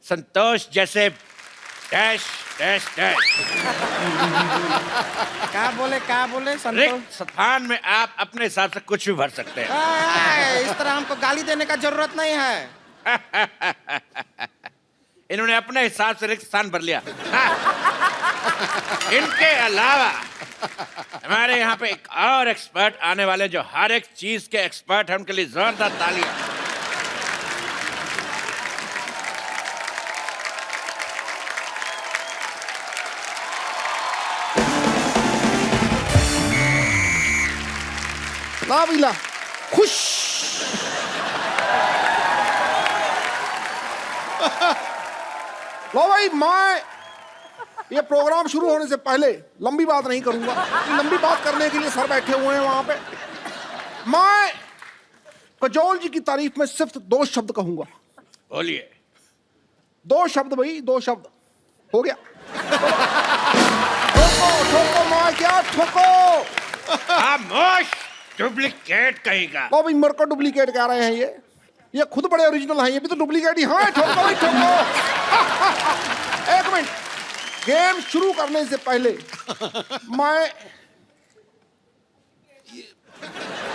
Speaker 1: संतोष जैसे डैश डैश डैश।
Speaker 3: क्या बोले संतोष?
Speaker 1: रिक्त स्थान में आप अपने हिसाब से कुछ भी भर सकते हैं।
Speaker 3: इस तरह हमको गाली देने का जरूरत नहीं है।
Speaker 1: इन्होंने अपने हिसाब से रिक्त स्थान भर लिया। इनके अलावा हमारे यहाँ पे एक और एक्सपर्ट आने वाले जो हर एक चीज के एक्सपर्ट हैं, उनके लिए जोरदार तालियां।
Speaker 10: ला भी ला, खुश। लो भाई, मैं ये प्रोग्राम शुरू होने से पहले लंबी बात नहीं करूंगा। लंबी बात करने के लिए सर बैठे हुए हैं वहां पे। मैं कजोल जी की तारीफ में सिर्फ 2 शब्द कहूंगा।
Speaker 1: बोलिए।
Speaker 10: 2 शब्द भाई, 2 शब्द। हो गया। ठोको ठोको, मैं क्या ठोको।
Speaker 1: खामोश, डुप्लीकेट कहेगा।
Speaker 10: लो भाई, मेरे को डुप्लीकेट कह रहे हैं ये खुद बड़े ओरिजिनल हैं, ये भी तो डुप्लीकेट ही। हाँ, ठोको भाई ठोको। एक मिनट, गेम शुरू करने से पहले मैं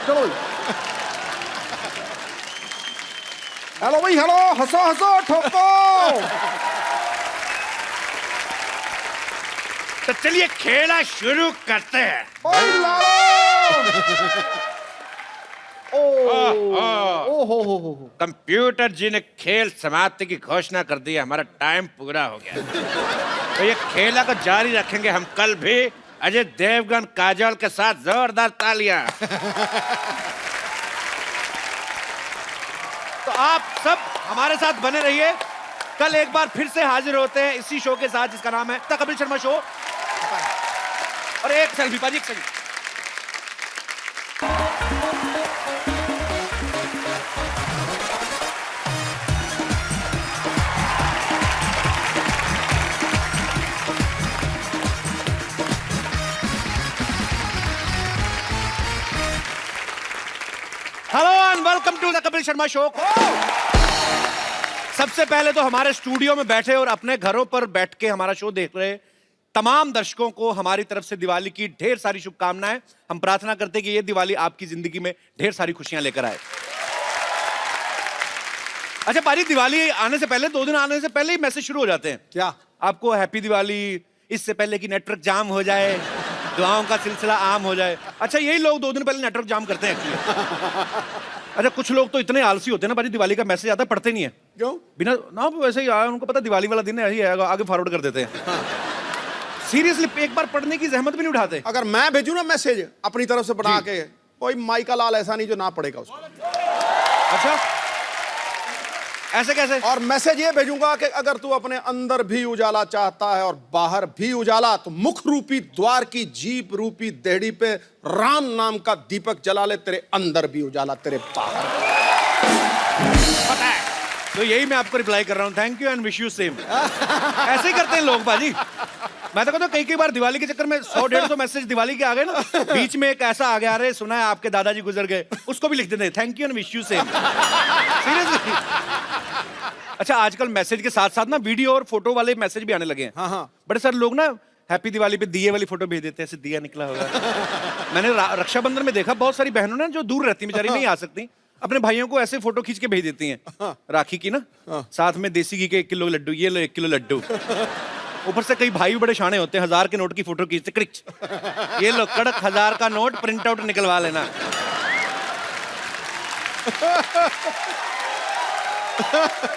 Speaker 10: चलो भाई, हेलो भाई, हेलो, हंसो हंसो, ठोको।
Speaker 1: तो चलिए खेला शुरू करते हैं।
Speaker 10: भाई लालो। ओ हो।
Speaker 1: कंप्यूटर जी ने खेल समाप्ति की घोषणा कर दी। हमारा टाइम पूरा हो गया। तो ये खेला को जारी रखेंगे हम कल भी अजय देवगन काजोल के साथ। जोरदार तालियां। तो आप सब हमारे साथ बने रहिए। कल एक बार फिर से हाजिर होते हैं इसी शो के साथ जिसका नाम है द कपिल शर्मा शो। और एक सेल्फी पाजी, एक selfie. Hello and welcome to the Kapil Sharma show. सबसे पहले तो हमारे स्टूडियो में बैठे और अपने घरों पर बैठ के हमारा शो देख रहे तमाम दर्शकों को हमारी तरफ से दिवाली की ढेर सारी शुभकामनाएं। हम प्रार्थना करते हैं कि ये दिवाली आपकी जिंदगी में ढेर सारी खुशियां लेकर आए। अच्छा पाजी, दिवाली आने से पहले 2 दिन आने से पहले ही मैसेज शुरू हो जाते हैं।
Speaker 10: क्या?
Speaker 1: आपको हैप्पी दिवाली, इससे पहले कि नेटवर्क जाम हो जाए, दुआओं का सिलसिला आम हो जाए। अच्छा यही लोग 2 दिन पहले नेटवर्क जाम करते हैं एक्चुअली। अच्छा कुछ लोग तो इतने आलसी होते हैं ना पाजी, दिवाली का मैसेज आता है पढ़ते नहीं है।
Speaker 10: क्यों?
Speaker 1: बिना ना वैसे ही आया, उनको पता दिवाली वाला दिन है, यही आएगा, आगे फॉरवर्ड कर देते हैं। सीरियसली एक बार पढ़ने की जहमत भी नहीं उठाते।
Speaker 10: अगर मैं भेजूं ना मैसेज अपनी तरफ से बना के, कोई माइका लाल ऐसा नहीं जो ना पढ़ेगा उसको।
Speaker 1: अच्छा ऐसे कैसे?
Speaker 10: और मैसेज ये भेजूंगा कि अगर तू अपने अंदर भी उजाला चाहता है और बाहर भी उजाला, तो मुख रूपी द्वार की जीप रूपी देहड़ी पे राम नाम का दीपक जला ले, तेरे अंदर भी उजाला, तेरे बाहर।
Speaker 1: पता है, तो यही मैं आपको रिप्लाई कर रहा हूँ। Thank you and wish you same. ऐसे ही करते हैं लोग बाजी। मैं तो कहता हूँ कई बार दिवाली के चक्कर में 100-150 मैसेज दिवाली के आ गए ना, बीच में एक ऐसा आ गया, अरे सुना है आपके दादाजी गुजर गए, उसको भी लिख देते हैं thank you and wish you same. Seriously. अच्छा आजकल मैसेज के साथ साथ ना वीडियो और फोटो वाले मैसेज भी आने लगे हैं।
Speaker 10: हाँ।
Speaker 1: बड़े सारे लोग ना हैप्पी दिवाली पे दिए वाली फोटो भेज देते हैं, ऐसे दिया निकला होगा। मैंने रक्षाबंधन में देखा बहुत सारी बहनों ने जो दूर रहती बेचारी नहीं आ सकती, अपने भाइयों को ऐसे फोटो खींच के भेज देती हैं राखी की ना, साथ में देसी घी के 1 किलो लड्डू, ये लो 1 किलो लड्डू। ऊपर से कई भाई बड़े शाणे होते हैं, 1000 के नोट की फोटो खींचते, क्रिच ये लो कड़क 1000 का नोट, प्रिंट आउट निकलवा लेना।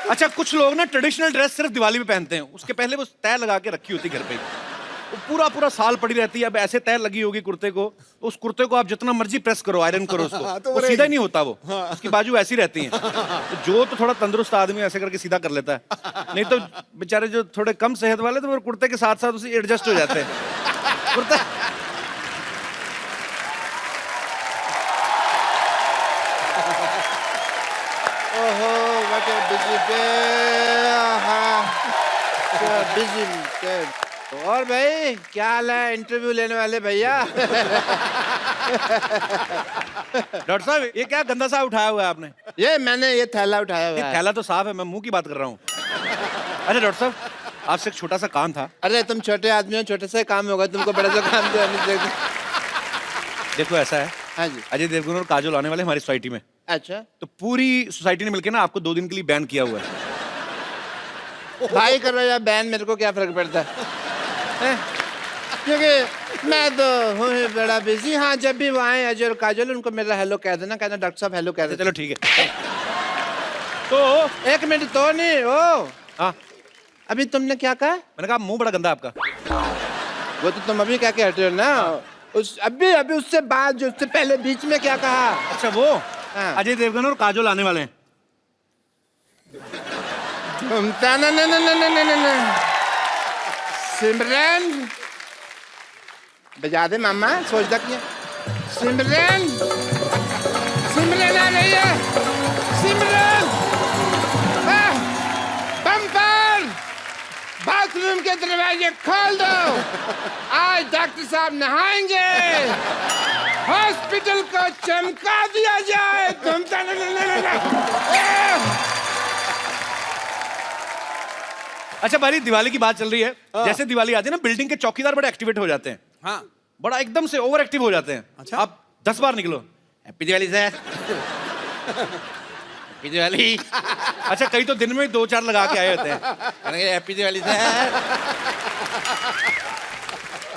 Speaker 1: अच्छा कुछ लोग ना ट्रेडिशनल ड्रेस सिर्फ दिवाली में पहनते हैं, उसके पहले वो तय लगा के रखी होती घर पे, वो पूरा साल पड़ी रहती है। अब ऐसे तय लगी होगी कुर्ते को, उस कुर्ते को आप जितना मर्जी प्रेस करो, आयरन करो उसको,
Speaker 10: तो
Speaker 1: वो सीधा नहीं होता, वो उसकी बाजू ऐसी रहती हैं। जो तो थोड़ा तंदुरुस्त आदमी ऐसे करके सीधा कर लेता है, नहीं तो बेचारे जो थोड़े कम सेहत वाले तो वो कुर्ते के साथ साथ उसे एडजस्ट हो जाते हैं। Kurta
Speaker 3: What a busy day. Busy day. और भाई क्या हाल है इंटरव्यू लेने वाले भैया?
Speaker 1: डॉक्टर साहब ये क्या गंदा सा उठाया हुआ है आपने?
Speaker 3: ये मैंने ये थैला उठाया हुआ है।
Speaker 1: थैला तो साफ है, मैं मुंह की बात कर रहा हूँ। अच्छा डॉक्टर साहब आपसे एक छोटा सा काम था।
Speaker 3: अरे तुम छोटे आदमी हो, छोटे सा काम होगा, तुमको बड़ा सा काम दिया।
Speaker 1: देखो ऐसा है,
Speaker 3: हाँ जी।
Speaker 1: अजय देवगन और काजोल आने वाले हमारी सोसाइटी में।
Speaker 3: अच्छा
Speaker 1: तो पूरी सोसाइटी ने मिलकर ना आपको 2 दिन के लिए बैन किया हुआ है।
Speaker 3: भाई करो या बैन, मेरे को क्या फर्क पड़ता है? क्योंकि मैं तो हूँ ही बड़ा बिजी। हाँ जब भी वो आए अजय और काजोल, उनको मेरा हेलो कह देना, कहना डॉक्टर साहब हेलो कह देना।
Speaker 1: चलो ठीक है। तो
Speaker 3: 1 मिनट तो नहीं ओ।
Speaker 1: हाँ
Speaker 3: अभी तुमने क्या कहा?
Speaker 1: मैंने कहा मुंह बड़ा गंदा है आपका।
Speaker 3: वो तो तुम अभी क्या कह रहे हो ना, उस अभी उससे बाद जो उससे पहले बीच में क्या कहा?
Speaker 1: अच्छा वो
Speaker 3: हाँ।
Speaker 1: अजय देवगन और काजोल आने वाले हैं।
Speaker 3: ना सिमरन बजा दे मामा, सोचता क्या? सिमरन सिमरन आ रही है, सिमरन बम्पर बाथरूम के दरवाजे खोल दो, आज डॉक्टर साहब नहाएंगे, हॉस्पिटल को चमका दिया जाए।
Speaker 1: अच्छा भाई दिवाली की बात चल रही है, जैसे दिवाली आती है ना बिल्डिंग के चौकीदार बड़े एक्टिवेट हो जाते हैं।
Speaker 10: हाँ।
Speaker 1: बड़ा एकदम से ओवर एक्टिव हो जाते हैं।
Speaker 10: अच्छा।
Speaker 1: आप 10 बार निकलो happy Diwali sir, happy Diwali. अच्छा कई तो दिन में 2-4 लगा के आए होते हैं हैप्पी दिवाली सर।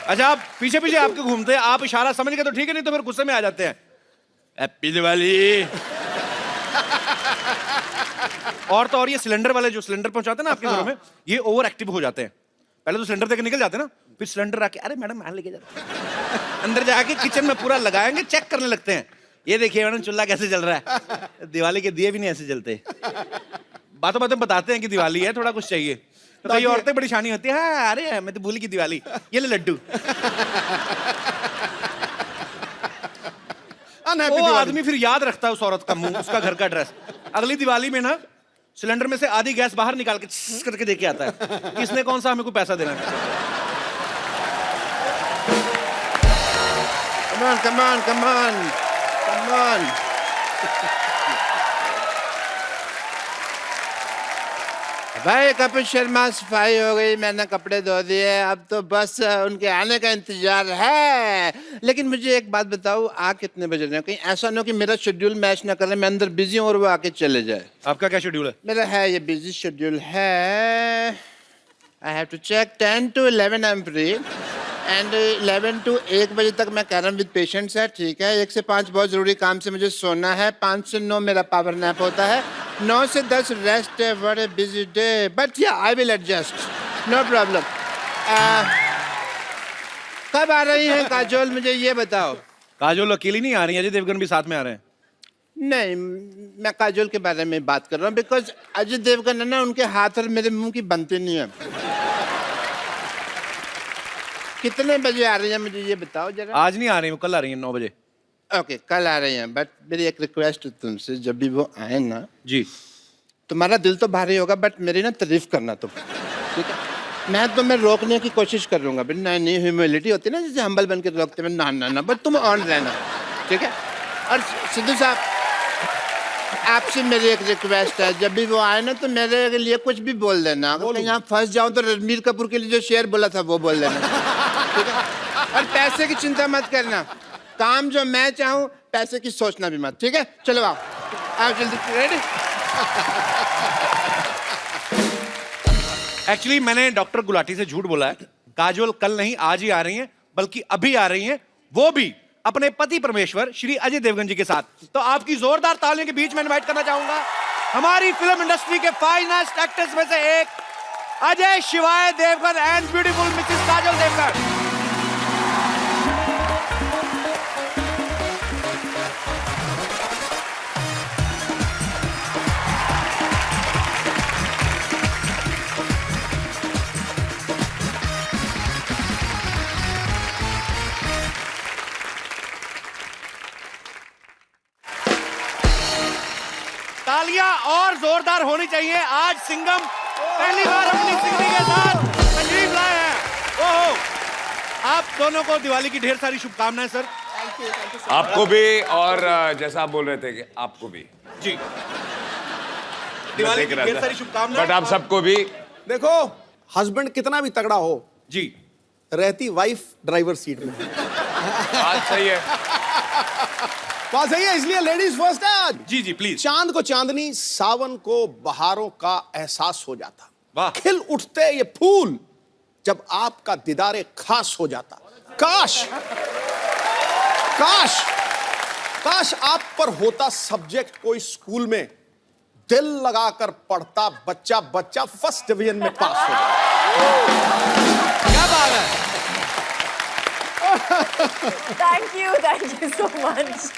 Speaker 1: अच्छा आप पीछे पीछे आपके घूमते हैं, आप इशारा समझ गए तो ठीक है, नहीं तो फिर गुस्से में आ जाते हैं हैप्पी दिवाली। और तो और ये सिलेंडर वाले जो सिलेंडर पहुंचाते हैं ना आपके घरों में, ये ओवर एक्टिव हो जाते हैं। पहले तो सिलेंडर देकर निकल जाते हैं ना, फिर सिलेंडर आके अरे मैडम मैं लेके जाता हूं, अंदर जाके किचन में पूरा लगाएंगे, चेक करने लगते हैं, ये देखिए मैडम चूल्हा कैसे जल रहा है। दिवाली के दिए भी नहीं ऐसे जलते, बातों बातों बताते हैं कि दिवाली है, थोड़ा कुछ चाहिए। तो कई औरतें बड़ी शानी होती है, हाँ अरे मैं तो भूल गई दिवाली, ये ले लड्डू। वो आदमी फिर याद रखता है उस औरत का मुंह, उसका घर का एड्रेस। अगली दिवाली में ना सिलेंडर में से आधी गैस बाहर निकाल के करके देके आता है, किसने कौन सा हमें को पैसा देना है। Come on, come on, come on, come on.
Speaker 3: भाई कपिल शर्मा सफाई हो गई, मैंने कपड़े धो दिए, अब तो बस उनके आने का इंतजार है। लेकिन मुझे एक बात बताओ, आ कितने बज रहे हैं? कहीं ऐसा ना हो कि मेरा शेड्यूल मैच ना करे, मैं अंदर बिजी हूँ और वो आके चले जाए।
Speaker 1: आपका क्या शेड्यूल है?
Speaker 3: मेरा है ये बिजी शेड्यूल है। I have to check 10 to 11 I am free and 11 to 1 बजे तक मैं कह रहा हूँ विद पेशेंट्स है, ठीक है। 1 से 5 बहुत जरूरी काम से मुझे सोना है, 5 से 9 मेरा पावर नैप होता है, 9 से 10 रेस्ट है। What a busy day, but yeah I will adjust, no problem. कब आ रही हैं काजोल, मुझे ये बताओ?
Speaker 1: काजोल अकेली नहीं आ रही है, अजय देवगन भी साथ में आ रहे हैं।
Speaker 3: नहीं, मैं काजोल के बारे में बात कर रहा हूँ, बिकॉज अजय देवगन है ना, उनके हाथ और मेरे मुंह की बनती नहीं है। कितने बजे आ रही हैं मुझे ये बताओ जरा।
Speaker 1: आज नहीं आ रही, वो कल आ रही है 9 बजे।
Speaker 3: ओके, कल आ रही हैं, बट मेरी एक रिक्वेस्ट है तुमसे, जब भी वो आए ना
Speaker 1: जी,
Speaker 3: तुम्हारा दिल तो भारी होगा बट मेरी ना तारीफ करना तुम, ठीक है? मैं तुम्हें रोकने की कोशिश करूंगा, बट नहीं, ह्यूमिलिटी होती है ना, जैसे हम्बल बन के रोकते हैं, ना, बट तुम ऑन रहना, ठीक है? और सिद्धू साहब, आपसे मेरी एक रिक्वेस्ट है, जब भी वो आए ना तो मेरे लिए कुछ भी बोल देना। अगर कहीं आप फंस जाओ तो रणबीर कपूर के लिए जो शेर बोला था वो बोल देना, ठीक है? और पैसे की चिंता मत करना, काम जो मैं चाहूँ, पैसे की सोचना भी मत, ठीक है? चलो आओ जल्दी, रेडी?
Speaker 1: एक्चुअली मैंने डॉक्टर गुलाटी से झूठ बोला है। काजोल कल नहीं आज ही आ रही हैं, बल्कि अभी आ रही हैं, वो भी अपने पति परमेश्वर श्री अजय देवगन जी के साथ। तो आपकी जोरदार तालियों के बीच में इनवाइट करना चाहूंगा हमारी फिल्म इंडस्ट्री के फाइनेस्ट एक्टर्स में से एक, Ajay Shivaay Devgan and beautiful Mrs Kajol Devgan. तालियां और जोरदार होनी चाहिए। आज सिंघम पहली बार अपनी सिंगनी के साथ तशरीफ लाए हैं। ओहो, आप दोनों को दिवाली की ढेर सारी शुभकामनाएं सर।
Speaker 5: आपको भी, और जैसा आप बोल रहे थे कि आपको भी
Speaker 1: जी दिवाली की ढेर सारी शुभकामनाएं।
Speaker 5: बट आप सबको भी।
Speaker 10: देखो, हस्बैंड कितना भी तगड़ा हो
Speaker 1: जी,
Speaker 10: रहती वाइफ ड्राइवर सीट में।
Speaker 5: बात सही है,
Speaker 10: बात सही है, इसलिए लेडीज फर्स्ट है आज।
Speaker 1: जी प्लीज।
Speaker 10: चांद को चांदनी, सावन को बहारों का एहसास हो जाता,
Speaker 1: वाह।
Speaker 10: खिल उठते ये फूल जब आपका दीदारे खास हो जाता। काश काश काश आप पर होता सब्जेक्ट कोई स्कूल में, दिल लगाकर पढ़ता बच्चा बच्चा फर्स्ट डिवीजन में पास हो जाता।
Speaker 1: क्या बात है।
Speaker 4: Thank you so much.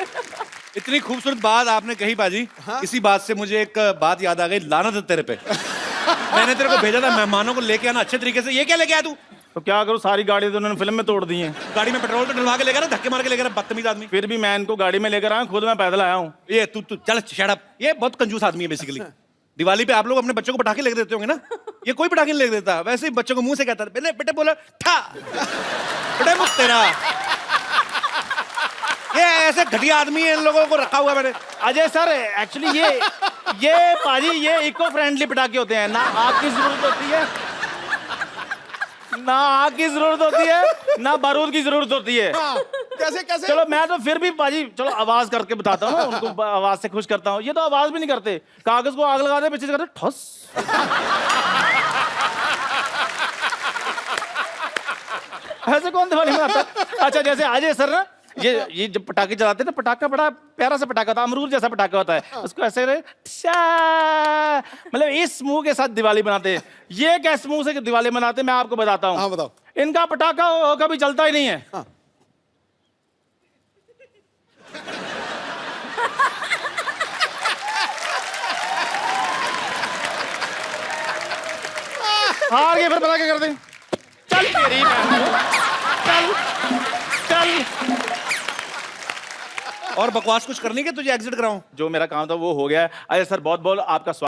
Speaker 1: इतनी खूबसूरत बात आपने कही बाजी। इसी बात से मुझे एक बात याद आ गई, लानत है तेरे पे। मैंने तेरे को भेजा था मेहमानों को लेके आना अच्छे तरीके से, ये क्या लेके आया तू?
Speaker 11: तो क्या करूँ, सारी गाड़ी तो उन्होंने फिल्म में तोड़ दी है।
Speaker 1: गाड़ी में पेट्रोल तो डलवा के लेकर आ, धक्के मार के लेकर आ, बदतमीज आदमी।
Speaker 11: फिर भी मैं इनको गाड़ी में लेकर आया, खुद मैं पैदल आया हूँ।
Speaker 1: ये तू चल शट अप। ये बहुत कंजूस आदमी है बेसिकली। दिवाली पे आप लोग अपने बच्चों को पटाखे लेके देते होंगे ना, ये कोई पटाखे नहीं लेके देता। वैसे ही बच्चों को मुंह से कहता है, बेटे बोला ठा बेटे मुझ तेरा। ये ऐसे घटिया आदमी है, इन लोगों को रखा हुआ मैंने।
Speaker 11: अजय सर, एक्चुअली ये पाजी, ये इको फ्रेंडली पटाखे होते हैं, ना आग की जरूरत होती है, ना आग की जरूरत होती है, ना बारूद की जरूरत होती है।
Speaker 10: कैसे कैसे?
Speaker 11: चलो मैं तो फिर भी पाजी, चलो आवाज करके बताता हूँ, उनको आवाज से खुश करता हूँ। ये तो आवाज भी नहीं करते, कागज को आग लगाते पीछे से करते ठस। ऐसे कौन दिवाली मनाता? अच्छा, जैसे अजय सर ना, ये जब पटाखे चलाते हैं ना, पटाखा बड़ा प्यारा सा पटाखा होता है, अमरूद जैसा पटाखा होता है, उसको ऐसे मतलब इस मुंह के साथ दिवाली बनाते हैं। ये कैसे मुंह से दिवाली मनाते हैं मैं आपको बताता हूँ।
Speaker 10: हाँ बताओ।
Speaker 11: इनका पटाखा कभी चलता ही नहीं है।
Speaker 10: हाँ।
Speaker 11: हार गए, फिर पता क्या करते हैं? चल तेरी चल चल।
Speaker 1: और बकवास कुछ करनी है, तुझे एग्जिट कराऊं?
Speaker 11: जो मेरा काम था वो हो गया है। अजय सर, बहुत बहुत आपका स्वागत।